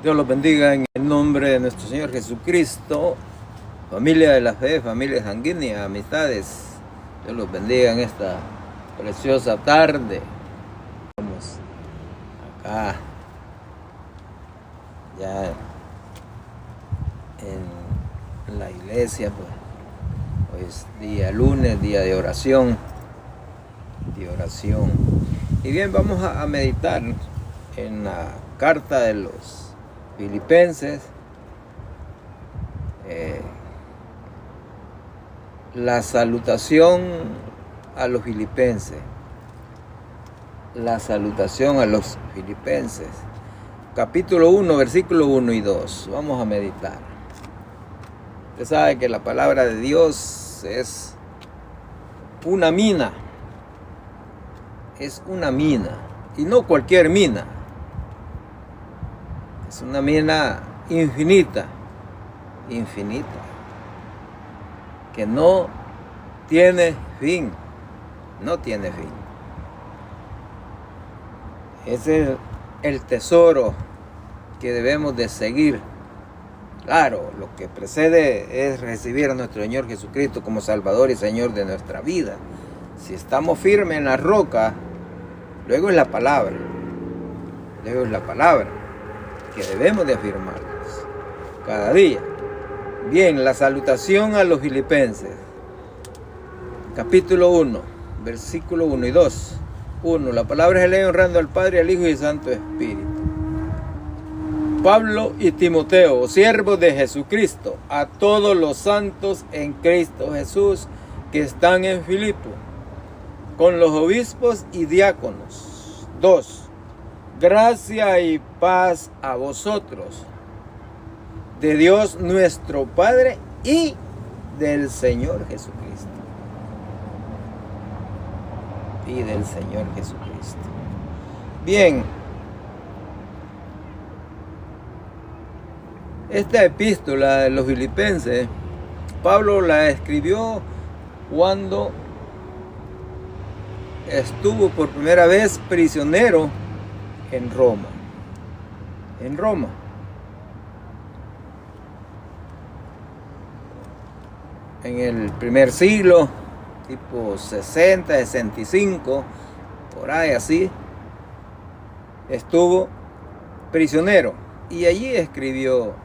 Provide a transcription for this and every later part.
Dios los bendiga en el nombre de nuestro Señor Jesucristo. Familia de la fe, familia sanguínea, amistades. Dios los bendiga en esta preciosa tarde. Estamos acá ya en la iglesia, pues hoy es día lunes, día de oración. Y bien, vamos a meditar en la carta de los Filipenses, la salutación a los filipenses, capítulo 1, versículo 1 y 2, vamos a meditar. Usted sabe que la palabra de Dios es una mina, y no cualquier mina. Es una mina infinita, que no tiene fin, Ese es el tesoro que debemos de seguir. Claro, lo que precede es recibir a nuestro Señor Jesucristo como Salvador y Señor de nuestra vida. Si estamos firmes en la roca, luego es la palabra, que debemos de afirmarnos cada día. Bien, la salutación a los filipenses, capítulo 1, versículo 1 y 2. 1. La palabra se lee honrando al Padre, al Hijo y al Santo Espíritu. Pablo y Timoteo, siervos de Jesucristo, a todos los santos en Cristo Jesús que están en Filipo, con los obispos y diáconos. 2. Gracia y paz a vosotros, de Dios nuestro Padre y del Señor Jesucristo. Bien, esta epístola de los Filipenses, Pablo la escribió cuando estuvo por primera vez prisionero en Roma. En el primer siglo, tipo 60, 65, por ahí así, estuvo prisionero. Y allí escribió,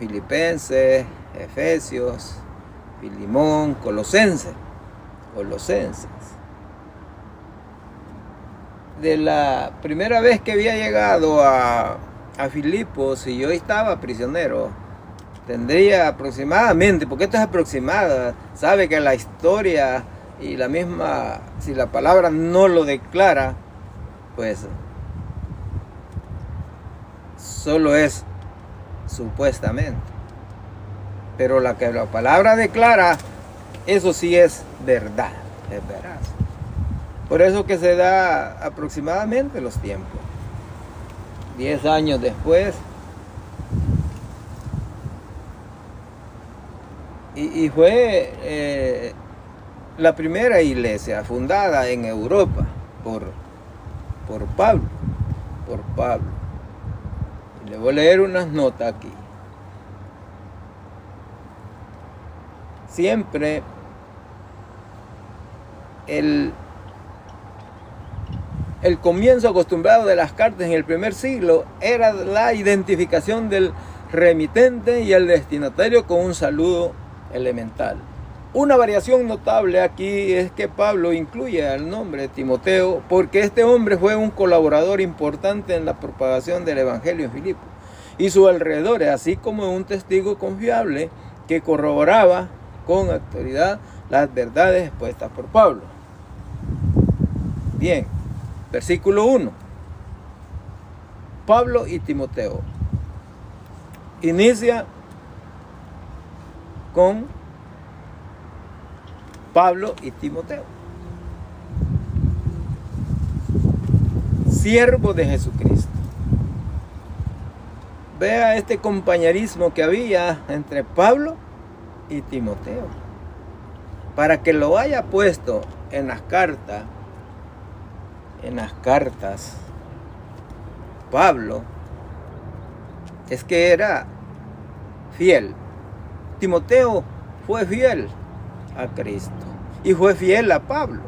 Filipenses, Efesios, Filimón, Colosenses. De la primera vez que había llegado a Filipos, y yo estaba prisionero, tendría aproximadamente, porque esto es aproximada, sabe que la historia y la misma, si la palabra no lo declara, pues solo es supuestamente. Pero la que la palabra declara, eso sí es verdad, es veraz. Por eso que se da aproximadamente los tiempos. 10 años después. Y fue la primera iglesia fundada en Europa por Pablo. Y le voy a leer unas notas aquí. Siempre el comienzo acostumbrado de las cartas en el primer siglo era la identificación del remitente y el destinatario con un saludo elemental. Una variación notable aquí es que Pablo incluye al nombre de Timoteo porque este hombre fue un colaborador importante en la propagación del Evangelio en Filipo y sus alrededores, así como un testigo confiable que corroboraba con autoridad las verdades expuestas por Pablo. Bien. Versículo 1. Pablo y Timoteo. Inicia con Pablo y Timoteo. Siervo de Jesucristo. Vea este compañerismo que había entre Pablo y Timoteo. Para que lo haya puesto en las cartas, Pablo, es que era fiel. Timoteo fue fiel a Cristo y fue fiel a Pablo.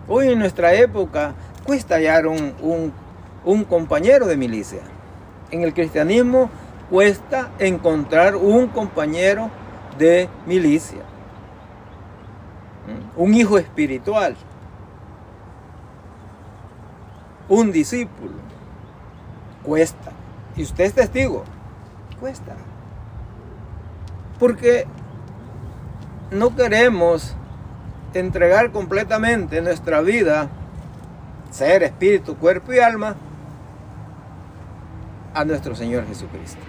Hoy en nuestra época cuesta hallar un compañero de milicia. En el cristianismo cuesta encontrar un compañero de milicia, un hijo espiritual, un discípulo. Cuesta. Y usted es testigo. Cuesta. Porque no queremos entregar completamente nuestra vida, ser, espíritu, cuerpo y alma, a nuestro Señor Jesucristo.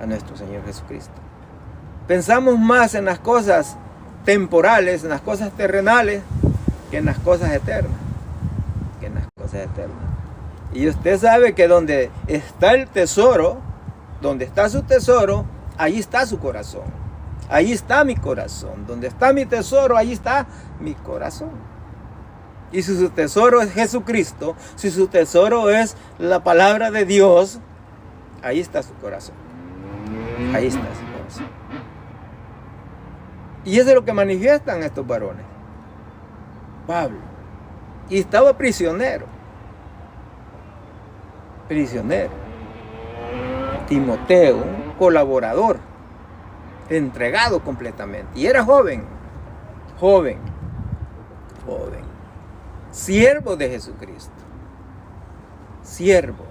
A nuestro Señor Jesucristo. Pensamos más en las cosas temporales, en las cosas terrenales, que en las cosas eternas. Que en las cosas eternas. Y usted sabe que donde está el tesoro, donde está su tesoro, ahí está su corazón. Ahí está mi corazón. Donde está mi tesoro, ahí está mi corazón. Y si su tesoro es Jesucristo, si su tesoro es la palabra de Dios, ahí está su corazón. Ahí está su corazón. Y eso es lo que manifiestan estos varones. Pablo. Y estaba prisionero. Prisionero. Timoteo, un colaborador, entregado completamente. Y era joven. Joven. Siervo de Jesucristo. Siervo.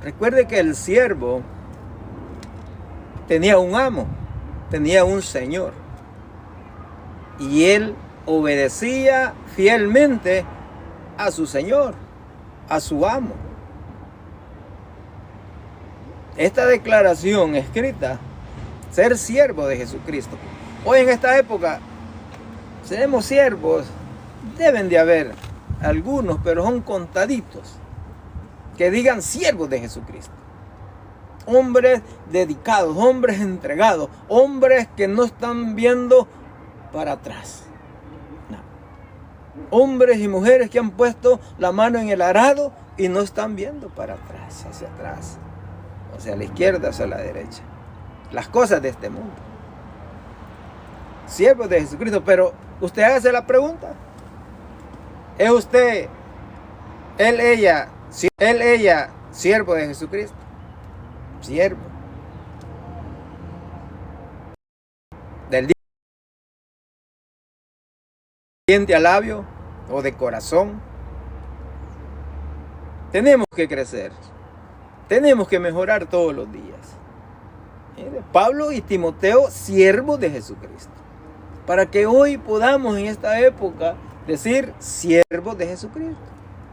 Recuerde que el siervo tenía un amo, tenía un señor. Y él obedecía fielmente a su señor, a su amo. Esta declaración escrita, ser siervo de Jesucristo. Hoy en esta época, seremos siervos, deben de haber algunos, pero son contaditos, que digan siervos de Jesucristo. Hombres dedicados, hombres entregados, hombres que no están viendo para atrás. No. Hombres y mujeres que han puesto la mano en el arado y no están viendo para atrás, hacia atrás, hacia la izquierda, hacia la derecha. Las cosas de este mundo. Siervos de Jesucristo, pero usted hágase la pregunta. ¿Es usted, él, ella, siervo de Jesucristo? Siervo. Del diente al labio o de corazón. Tenemos que crecer. Tenemos que mejorar todos los días. Pablo y Timoteo, siervos de Jesucristo. Para que hoy podamos en esta época decir siervos de Jesucristo.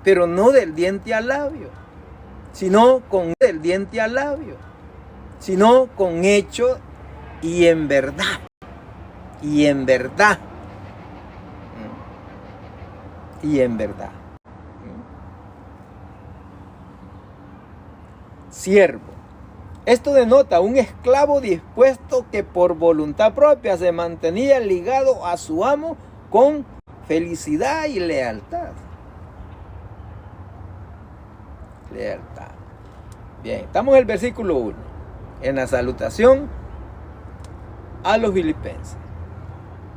Pero no del diente al labio, sino con el diente al labio, sino con hecho y en verdad. Y en verdad. Y en verdad. Siervo. Esto denota un esclavo dispuesto que por voluntad propia se mantenía ligado a su amo con felicidad y lealtad. Lealtad. Bien, estamos en el versículo 1. En la salutación a los filipenses.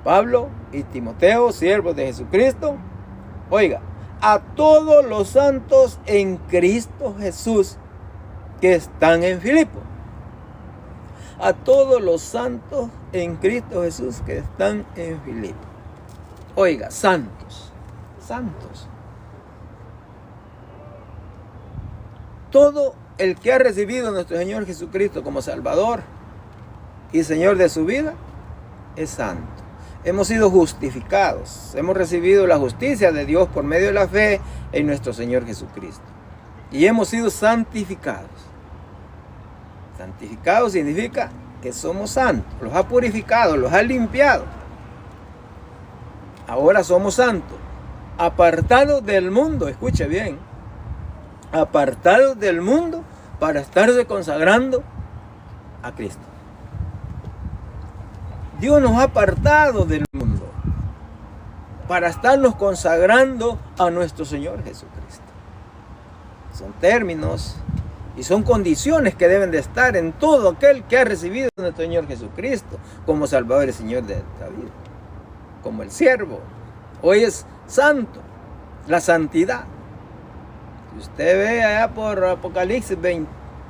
Pablo y Timoteo, siervos de Jesucristo. Oiga, a todos los santos en Cristo Jesús que están en Filipo. A todos los santos en Cristo Jesús que están en Filipo. Oiga, santos. Santos. Todo el que ha recibido a nuestro Señor Jesucristo como Salvador y Señor de su vida es santo. Hemos sido justificados. Hemos recibido la justicia de Dios por medio de la fe en nuestro Señor Jesucristo. Y hemos sido santificados. Santificado significa que somos santos. Los ha purificado, los ha limpiado. Ahora somos santos. Apartados del mundo, escuche bien. Apartados del mundo para estarse consagrando a Cristo. Dios nos ha apartado del mundo para estarnos consagrando a nuestro Señor Jesucristo. Son términos Y son condiciones que deben de estar en todo aquel que ha recibido a nuestro Señor Jesucristo como Salvador y Señor de la vida. Como el siervo. Hoy es santo. La santidad. Si usted ve allá por Apocalipsis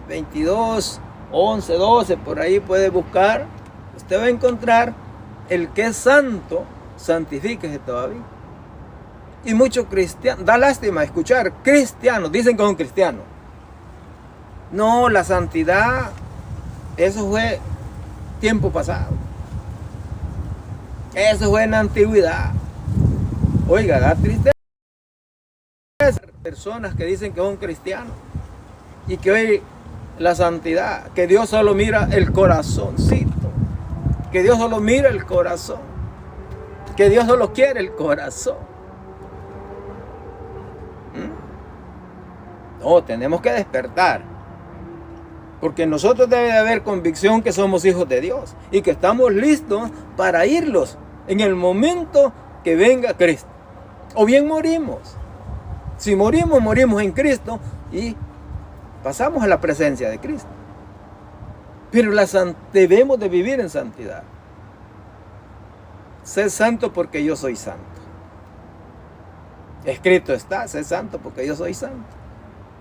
22, 11, 12, por ahí puede buscar. Usted va a encontrar el que es santo, santifíquese todavía. Y muchos cristianos, da lástima escuchar cristianos, dicen que son cristianos. No, la santidad, eso fue tiempo pasado. Eso fue en la antigüedad. Oiga, da tristeza. Personas que dicen que son cristianos y que hoy la santidad, que Dios solo mira el corazoncito, que Dios solo mira el corazón, que Dios solo quiere el corazón. No, tenemos que despertar, porque en nosotros debe de haber convicción que somos hijos de Dios y que estamos listos para irlos en el momento que venga Cristo. O bien morimos. Si morimos, morimos en Cristo y pasamos a la presencia de Cristo. Pero debemos de vivir en santidad. Sé santo porque yo soy santo. Escrito está, sé santo porque yo soy santo.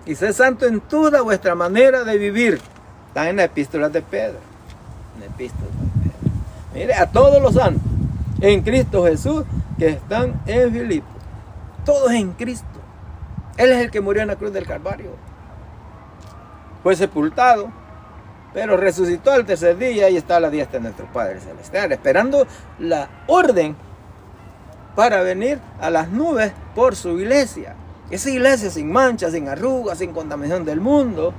Y sé santo en toda vuestra manera de vivir. Está en la epístola de Pedro. En la epístola de Pedro. Mire, a todos los santos en Cristo Jesús que están en Filipos. Todos en Cristo. Él es el que murió en la cruz del Calvario. Fue sepultado, pero resucitó al tercer día y está a la diestra de nuestro Padre Celestial, esperando la orden para venir a las nubes por su iglesia. Esa iglesia sin mancha, sin arrugas, sin contaminación del mundo,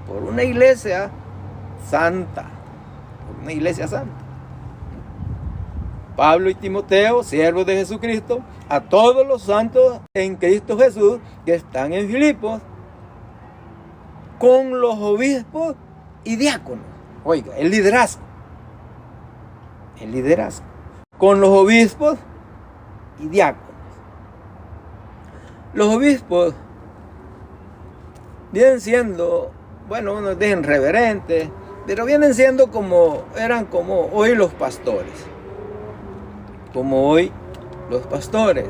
por una iglesia santa, por una iglesia santa. Pablo y Timoteo, siervos de Jesucristo, a todos los santos en Cristo Jesús que están en Filipos, con los obispos y diáconos. Oiga, el liderazgo. El liderazgo. Con los obispos y diáconos. Los obispos vienen siendo, bueno, unos dicen reverentes, pero vienen siendo eran como hoy los pastores. Como hoy los pastores.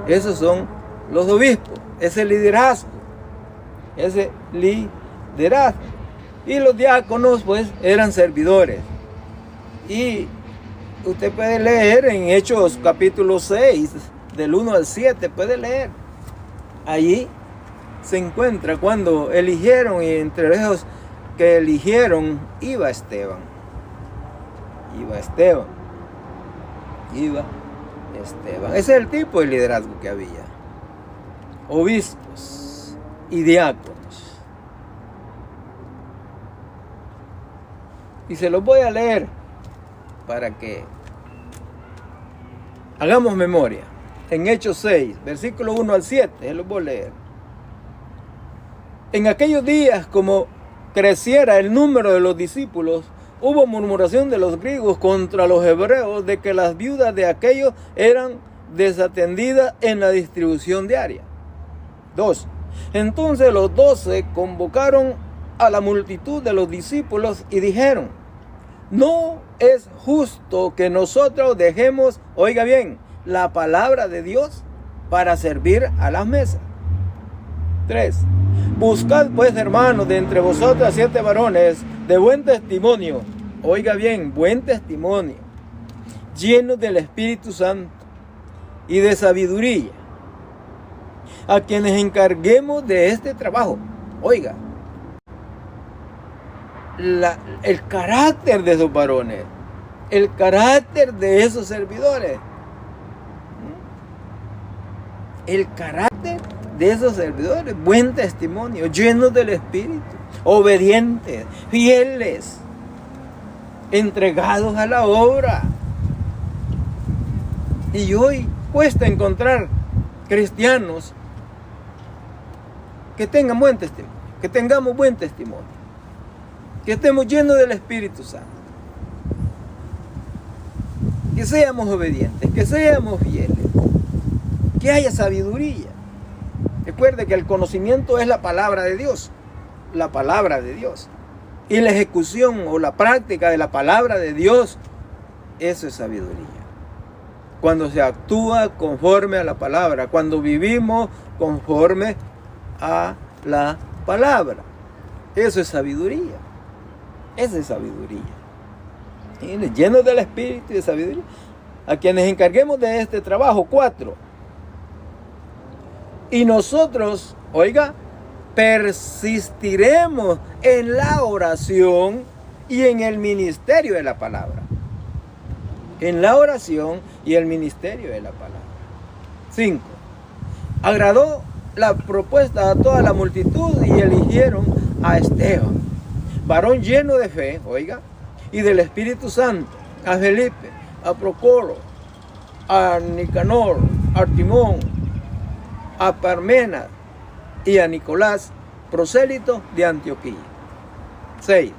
Esos son los obispos. Ese liderazgo. Ese liderazgo. Y los diáconos pues eran servidores. Y usted puede leer en Hechos capítulo 6, del 1 al 7, puede leer. Allí se encuentra cuando eligieron, y entre esos que eligieron iba Esteban. Ese es el tipo de liderazgo que había. Obispos y diáconos. Y se los voy a leer para que hagamos memoria. En Hechos 6, versículo 1 al 7, se los voy a leer. En aquellos días, como creciera el número de los discípulos, hubo murmuración de los griegos contra los hebreos de que las viudas de aquellos eran desatendidas en la distribución diaria. 2. Entonces los 12 convocaron a la multitud de los discípulos y dijeron: no es justo que nosotros dejemos, oiga bien, la palabra de Dios para servir a las mesas. 3. Buscad pues, hermanos, de entre vosotras 7 varones de buen testimonio, oiga bien, buen testimonio, llenos del Espíritu Santo y de sabiduría, a quienes encarguemos de este trabajo. Oiga, el carácter de esos varones, el carácter de esos servidores, el carácter de esos servidores, buen testimonio, llenos del Espíritu, obedientes, fieles, entregados a la obra. Y hoy cuesta encontrar cristianos que tengan buen testimonio, que tengamos buen testimonio, que estemos llenos del Espíritu Santo, que seamos obedientes, que seamos fieles, que haya sabiduría. Recuerde que el conocimiento es la palabra de Dios. la palabra de Dios. Y la ejecución o la práctica de la palabra de Dios, eso es sabiduría. Cuando se actúa conforme a la palabra, cuando vivimos conforme a la palabra. Eso es sabiduría. Esa es sabiduría. Y llenos del Espíritu y de sabiduría. A quienes encarguemos de este trabajo, 4. Y nosotros, oiga, persistiremos en la oración y en el ministerio de la palabra. En la oración y el ministerio de la palabra. 5. Agradó la propuesta a toda la multitud y eligieron a Esteban, varón lleno de fe, oiga, y del Espíritu Santo, a Felipe, a Procoro, a Nicanor, a Timón, a Parmenas y a Nicolás, prosélito de Antioquía. 6.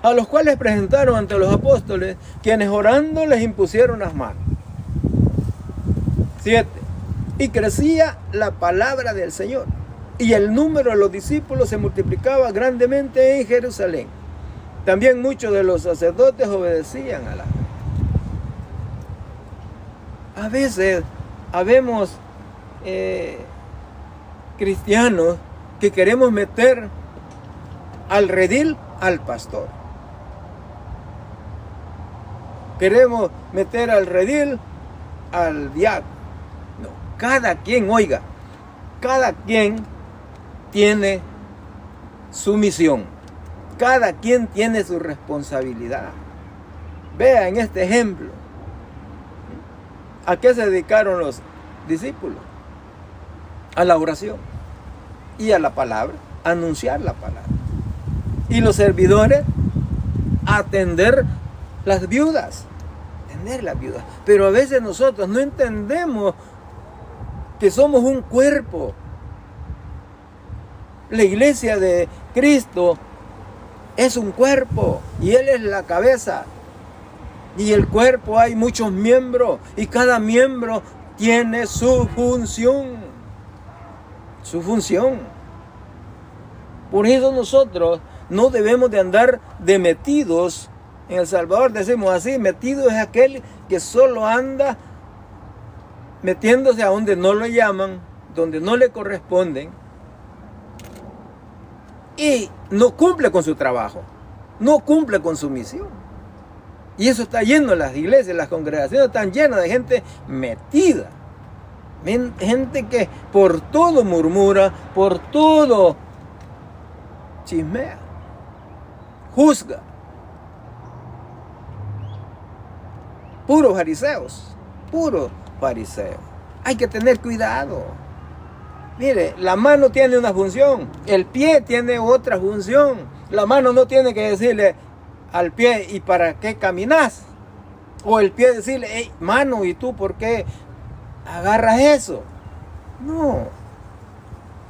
A los cuales presentaron ante los apóstoles, quienes orando les impusieron las manos. 7. Y crecía la palabra del Señor, y el número de los discípulos se multiplicaba grandemente en Jerusalén. También muchos de los sacerdotes obedecían a la fe. A veces habemos cristianos que queremos meter al redil al pastor. Queremos meter al redil al diácono. No, cada quien, oiga, cada quien tiene su misión. Cada quien tiene su responsabilidad. Vea en este ejemplo. ¿A qué se dedicaron los discípulos? A la oración y a la palabra, a anunciar la palabra. Y los servidores a atender las viudas. Atender las viudas. Pero a veces nosotros no entendemos que somos un cuerpo. La iglesia de Cristo es un cuerpo y Él es la cabeza. Y el cuerpo hay muchos miembros y cada miembro tiene su función. Su función. Por eso nosotros no debemos de andar de metidos. En El Salvador decimos así, metido es aquel que solo anda metiéndose a donde no lo llaman, donde no le corresponden. Y no cumple con su trabajo, no cumple con su misión. Y eso está lleno en las iglesias, las congregaciones están llenas de gente metida. Gente que por todo murmura, por todo chismea, juzga. Puros fariseos, puros fariseos. Hay que tener cuidado. Mire, la mano tiene una función, el pie tiene otra función. La mano no tiene que decirle al pie, ¿y para qué caminas? O el pie decirle, hey, mano, ¿y tú por qué agarras eso? No.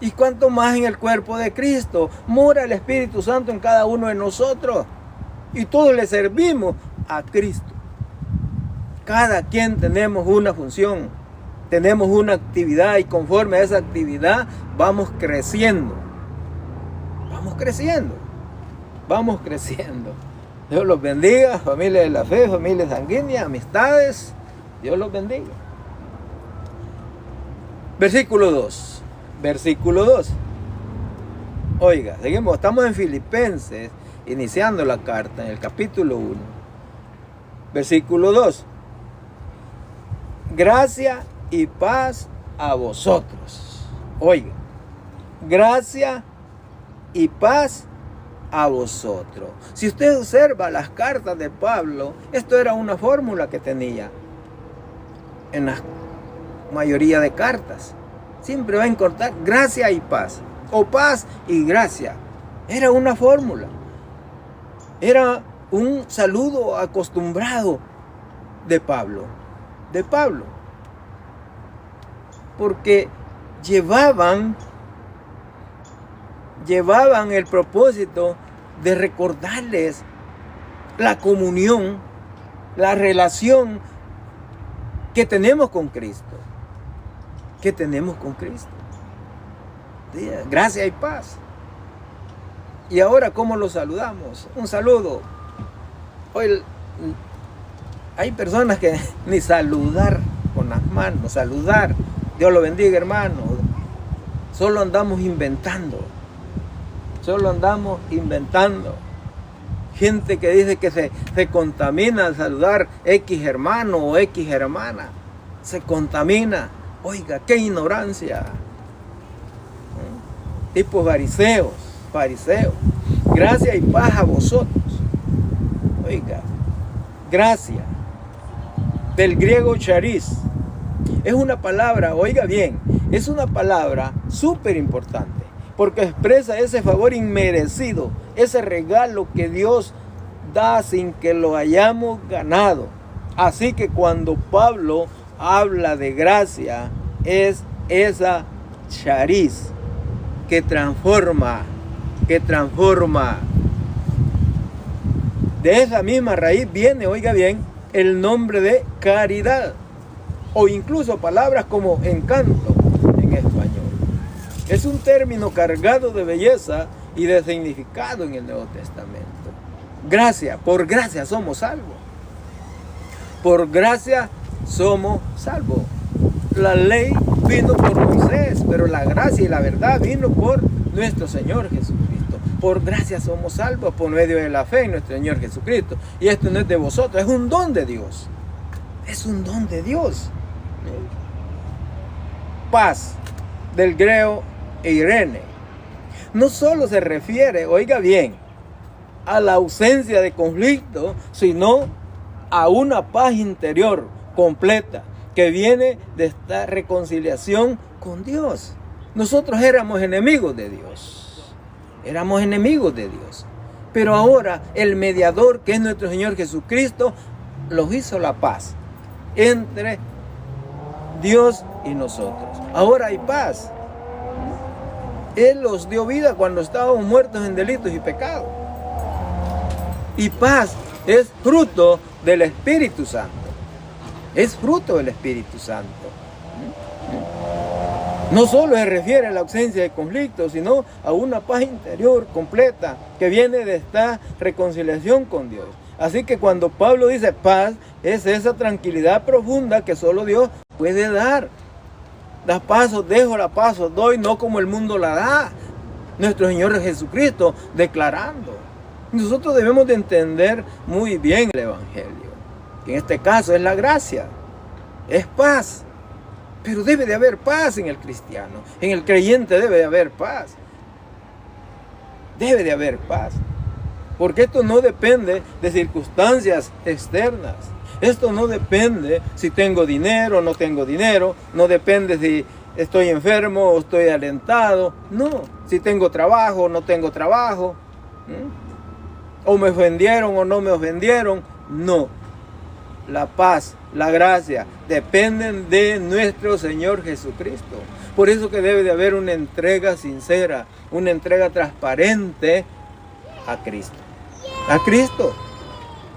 Y cuanto más en el cuerpo de Cristo, mora el Espíritu Santo en cada uno de nosotros. Y todos le servimos a Cristo. Cada quien tenemos una función. Tenemos una actividad y conforme a esa actividad vamos creciendo. Vamos creciendo. Vamos creciendo. Dios los bendiga, familia de la fe, familia sanguínea, amistades. Dios los bendiga. Versículo 2. Versículo 2. Oiga, seguimos, estamos en Filipenses, iniciando la carta, en el capítulo 1. Versículo 2. Gracia y paz a vosotros. Oiga, gracia y paz a vosotros. Si usted observa las cartas de Pablo, esto era una fórmula que tenía en la mayoría de cartas. Siempre va a encontrar gracia y paz, o paz y gracia. Era una fórmula. Era un saludo acostumbrado de Pablo. De Pablo. Porque llevaban el propósito de recordarles la comunión, la relación que tenemos con Cristo. Que tenemos con Cristo. Gracia y paz. Y ahora, ¿cómo lo saludamos? Un saludo. Hoy hay personas que ni saludar con las manos, saludar. Dios lo bendiga, hermano. Solo andamos inventando. Solo andamos inventando. Gente que dice que se contamina al saludar X hermano o X hermana. Se contamina. Oiga, qué ignorancia. Tipos fariseos. Gracia y paz a vosotros. Oiga, gracia. Del griego charis. Es una palabra, oiga bien, es una palabra súper importante. Porque expresa ese favor inmerecido. Ese regalo que Dios da sin que lo hayamos ganado. Así que cuando Pablo habla de gracia, es esa charis que transforma. De esa misma raíz viene, oiga bien, el nombre de caridad. O incluso palabras como encanto en español. Es un término cargado de belleza y de significado en el Nuevo Testamento. Gracia, por gracia somos salvos. Por gracia somos salvos. La ley vino por Moisés, pero la gracia y la verdad vino por nuestro Señor Jesucristo. Por gracia somos salvos por medio de la fe en nuestro Señor Jesucristo. Y esto no es de vosotros, es un don de Dios. Es un don de Dios. Paz, del griego eirene. No solo se refiere, oiga bien, a la ausencia de conflicto, sino a una paz interior completa que viene de esta reconciliación con Dios. Nosotros éramos enemigos de Dios. Éramos enemigos de Dios. Pero ahora el mediador, que es nuestro Señor Jesucristo, los hizo la paz entre Dios y nosotros. Ahora hay paz. Él los dio vida cuando estábamos muertos en delitos y pecados. Y paz es fruto del Espíritu Santo. Es fruto del Espíritu Santo. No solo se refiere a la ausencia de conflicto, sino a una paz interior completa que viene de esta reconciliación con Dios. Así que cuando Pablo dice paz, es esa tranquilidad profunda que solo Dios puede dar. La paz os dejo, la paz os doy, no como el mundo la da. Nuestro Señor Jesucristo declarando. Nosotros debemos de entender muy bien el Evangelio. Que en este caso es la gracia, es paz. Pero debe de haber paz en el cristiano. En el creyente debe de haber paz. Debe de haber paz. Porque esto no depende de circunstancias externas. Esto no depende si tengo dinero o no tengo dinero. No depende si estoy enfermo o estoy alentado. No. Si tengo trabajo o no tengo trabajo. O me ofendieron o no me ofendieron. No. La paz, la gracia, dependen de nuestro Señor Jesucristo. Por eso que debe de haber una entrega sincera, una entrega transparente a Cristo. A Cristo.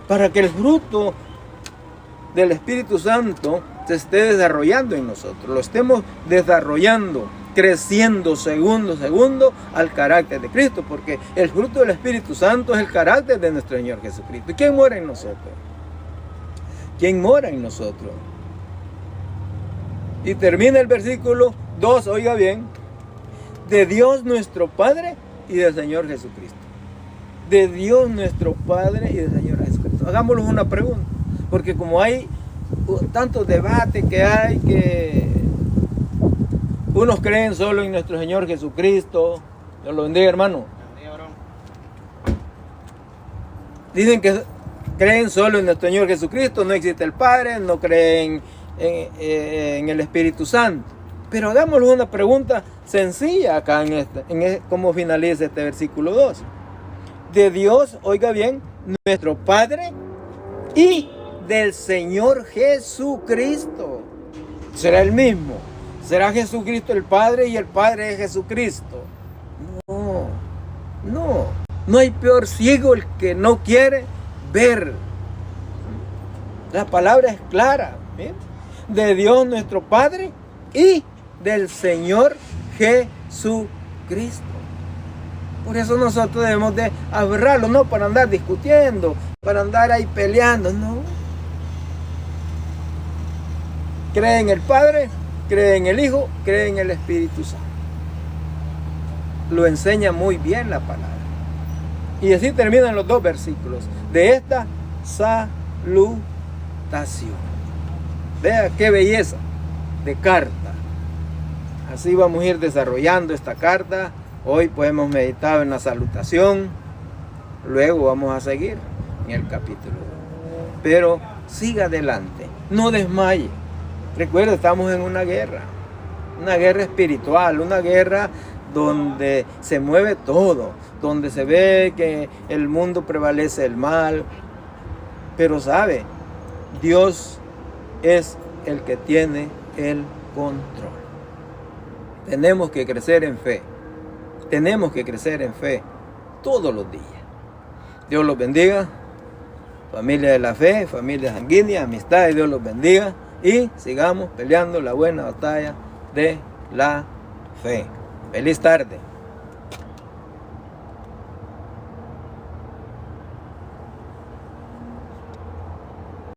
Para que el fruto del Espíritu Santo se esté desarrollando en nosotros. Lo estemos desarrollando, creciendo segundo a segundo al carácter de Cristo. Porque el fruto del Espíritu Santo es el carácter de nuestro Señor Jesucristo. ¿Y quién mora en nosotros? ¿Quién mora en nosotros? Y termina el versículo 2, oiga bien, de Dios nuestro Padre y del Señor Jesucristo. De Dios nuestro Padre y del Señor Jesucristo. Hagámosles una pregunta, porque como hay tantos debates que hay, que unos creen solo en nuestro Señor Jesucristo. Dios lo bendiga, hermano. Dicen que creen solo en nuestro Señor Jesucristo, no existe el Padre, no creen en el Espíritu Santo. Pero hagámosle una pregunta sencilla acá cómo finaliza este versículo 2. De Dios, oiga bien, nuestro Padre y del Señor Jesucristo. ¿Será el mismo? ¿Será Jesucristo el Padre y el Padre es Jesucristo? No hay peor ciego el que no quiere ver. La palabra es clara. ¿Bien? De Dios nuestro Padre y del Señor Jesucristo. Por eso nosotros debemos de aferrarlo, no para andar discutiendo, para andar ahí peleando, no. Cree en el Padre, cree en el Hijo, cree en el Espíritu Santo. Lo enseña muy bien la palabra. Y así terminan los dos versículos de esta salutación. Vea qué belleza de carta. Así vamos a ir desarrollando esta carta. Hoy pues hemos meditado en la salutación. Luego vamos a seguir en el capítulo. Pero siga adelante. No desmaye. Recuerda, estamos en una guerra espiritual, una guerra donde se mueve todo, donde se ve que el mundo prevalece el mal. Pero sabe, Dios es el que tiene el control. Tenemos que crecer en fe. Tenemos que crecer en fe todos los días. Dios los bendiga. Familia de la fe, familia sanguínea, amistades, Dios los bendiga. Y sigamos peleando la buena batalla de la fe. Feliz tarde.